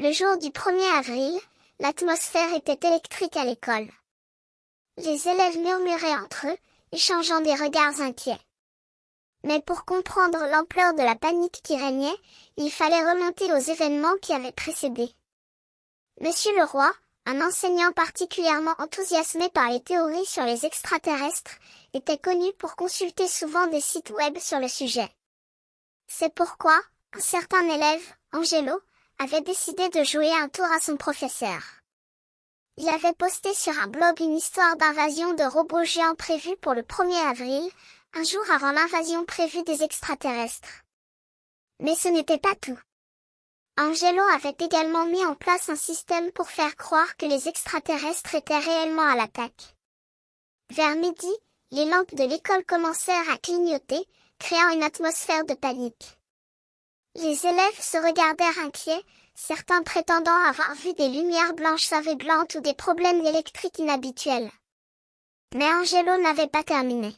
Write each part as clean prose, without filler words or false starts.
Le jour du 1er avril, l'atmosphère était électrique à l'école. Les élèves murmuraient entre eux, échangeant des regards inquiets. Mais pour comprendre l'ampleur de la panique qui régnait, il fallait remonter aux événements qui avaient précédé. Monsieur Leroy, un enseignant particulièrement enthousiasmé par les théories sur les extraterrestres, était connu pour consulter souvent des sites web sur le sujet. C'est pourquoi, un certain élève, Angelo, avait décidé de jouer un tour à son professeur. Il avait posté sur un blog une histoire d'invasion de robots géants prévue pour le 1er avril, un jour avant l'invasion prévue des extraterrestres. Mais ce n'était pas tout. Angelo avait également mis en place un système pour faire croire que les extraterrestres étaient réellement à l'attaque. Vers midi, les lampes de l'école commencèrent à clignoter, créant une atmosphère de panique. Les élèves se regardèrent inquiets, certains prétendant avoir vu des lumières blanches aveuglantes ou des problèmes électriques inhabituels. Mais Angelo n'avait pas terminé.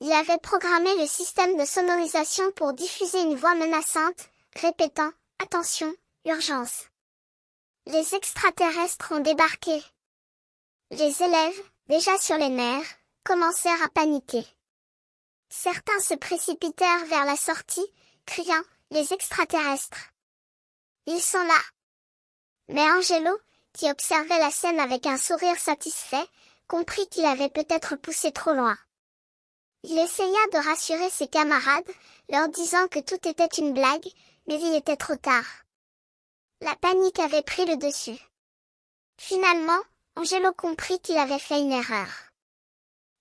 Il avait programmé le système de sonorisation pour diffuser une voix menaçante, répétant « Attention, urgence ! Les extraterrestres ont débarqué !» Les élèves, déjà sur les nerfs, commencèrent à paniquer. Certains se précipitèrent vers la sortie, criant « Les extraterrestres ! Ils sont là !» Mais Angelo, qui observait la scène avec un sourire satisfait, comprit qu'il avait peut-être poussé trop loin. Il essaya de rassurer ses camarades, leur disant que tout était une blague, mais il était trop tard. La panique avait pris le dessus. Finalement, Angelo comprit qu'il avait fait une erreur.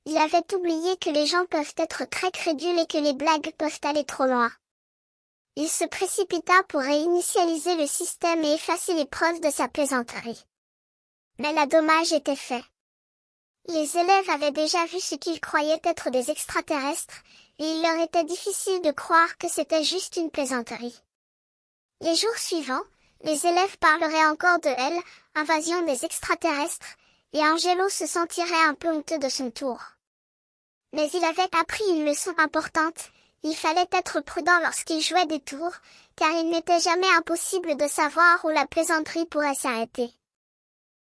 Il avait oublié que les gens peuvent être très crédules et que les blagues peuvent aller trop loin. Il se précipita pour réinitialiser le système et effacer les preuves de sa plaisanterie. Mais le dommage était fait. Les élèves avaient déjà vu ce qu'ils croyaient être des extraterrestres, et il leur était difficile de croire que c'était juste une plaisanterie. Les jours suivants, les élèves parleraient encore de elle, invasion des extraterrestres, et Angelo se sentirait un peu honteux de son tour. Mais il avait appris une leçon importante, il fallait être prudent lorsqu'il jouait des tours, car il n'était jamais impossible de savoir où la plaisanterie pourrait s'arrêter.